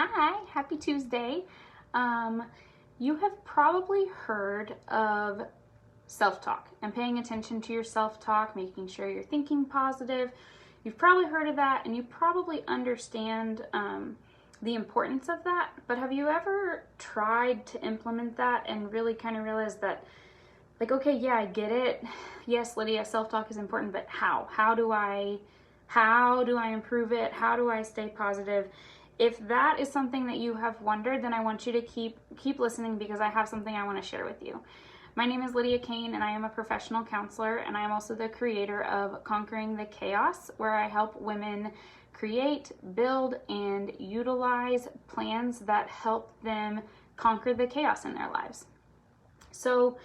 Hi, happy Tuesday. You have probably heard of self-talk and paying attention to your self-talk, making sure you're thinking positive. You've probably heard of that and you probably understand the importance of that, but have you ever tried to implement that and really kind of realized that, like, okay, yeah, I get it. Yes, Lydia, self-talk is important, but how? How do I improve it? How do I stay positive? If that is something that you have wondered, then I want you to keep listening because I have something I want to share with you. My name is Lydia Kane and I am a professional counselor, and I am also the creator of Conquering the Chaos, where I help women create, build, and utilize plans that help them conquer the chaos in their lives. So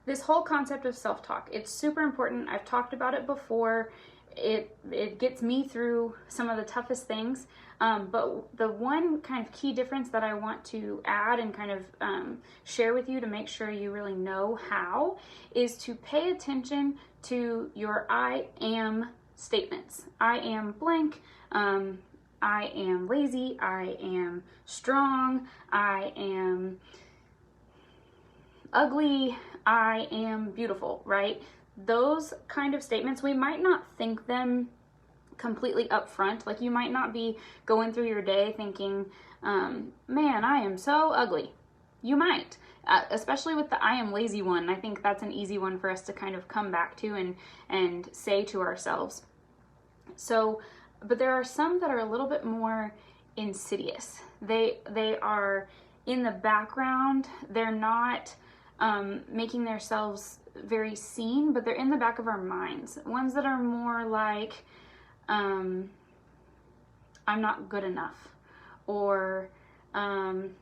this whole concept of self-talk, it's super important. I've talked about it before. It gets me through some of the toughest things, but the one kind of key difference that I want to add and kind of share with you to make sure you really know how is to pay attention to your I am statements. I am blank, I am lazy, I am strong, I am ugly, I am beautiful, right? Those kind of statements, we might not think them completely up front. Like, you might not be going through your day thinking, man, I am so ugly. You might, especially with the I am lazy one. I think that's an easy one for us to kind of come back to and say to ourselves. So, but there are some that are a little bit more insidious. They are in the background. They're not making themselves very seen, but they're in the back of our minds. Ones that are more like, I'm not good enough, or I'm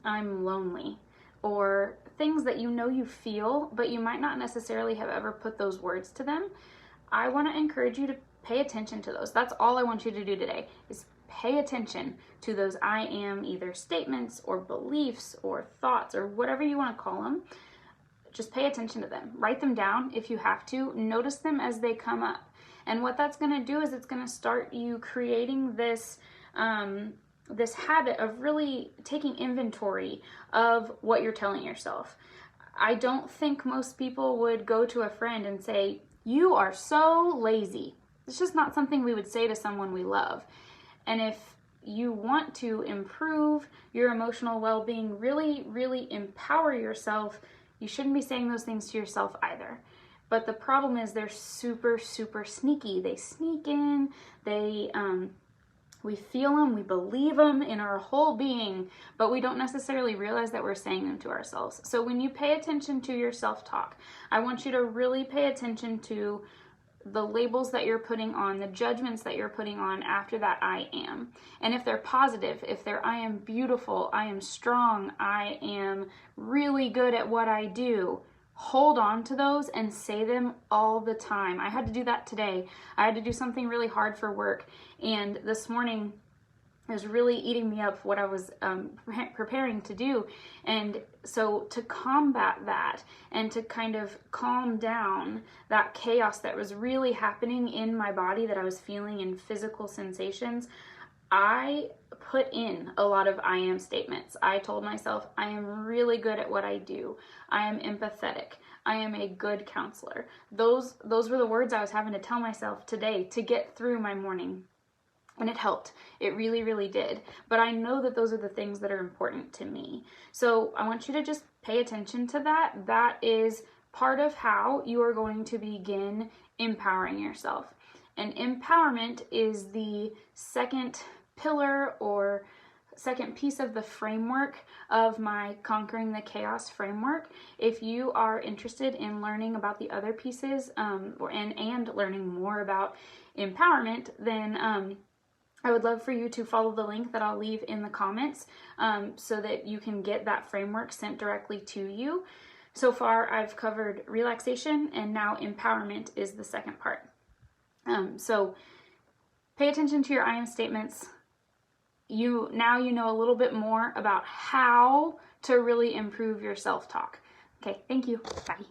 lonely, or things that you know you feel, but you might not necessarily have ever put those words to them. I want to encourage you to pay attention to those. That's all I want you to do today, is pay attention to those I am either statements or beliefs or thoughts or whatever you want to call them. Just pay attention to them. Write them down if you have to. Notice them as they come up. And what that's going to do is it's going to start you creating this this habit of really taking inventory of what you're telling yourself. I don't think most people would go to a friend and say, "You are so lazy." It's just not something we would say to someone we love. And if you want to improve your emotional well-being, really empower yourself, you shouldn't be saying those things to yourself either. But the problem is they're super sneaky. They sneak in, we feel them, we believe them in our whole being, but we don't necessarily realize that we're saying them to ourselves. So when you pay attention to your self-talk, I want you to really pay attention to the labels that you're putting on, the judgments that you're putting on after that I am. And if they're positive, if they're I am beautiful, I am strong, I am really good at what I do, hold on to those and say them all the time. I had to do that today. I had to do something really hard for work, and this morning it was really eating me up what I was preparing to do. And so to combat that and to kind of calm down that chaos that was really happening in my body, that I was feeling in physical sensations, I put in a lot of I am statements. I told myself, I am really good at what I do. I am empathetic. I am a good counselor. Those were the words I was having to tell myself today to get through my morning. And it helped. It really did. But I know that those are the things that are important to me. So I want you to just pay attention to that. That is part of how you are going to begin empowering yourself. And empowerment is the second pillar or second piece of the framework of my Conquering the Chaos framework. If you are interested in learning about the other pieces and learning more about empowerment, then I would love for you to follow the link that I'll leave in the comments so that you can get that framework sent directly to you. So far, I've covered relaxation, and now empowerment is the second part. So pay attention to your I am statements. Now you know a little bit more about how to really improve your self-talk. Okay, thank you. Bye.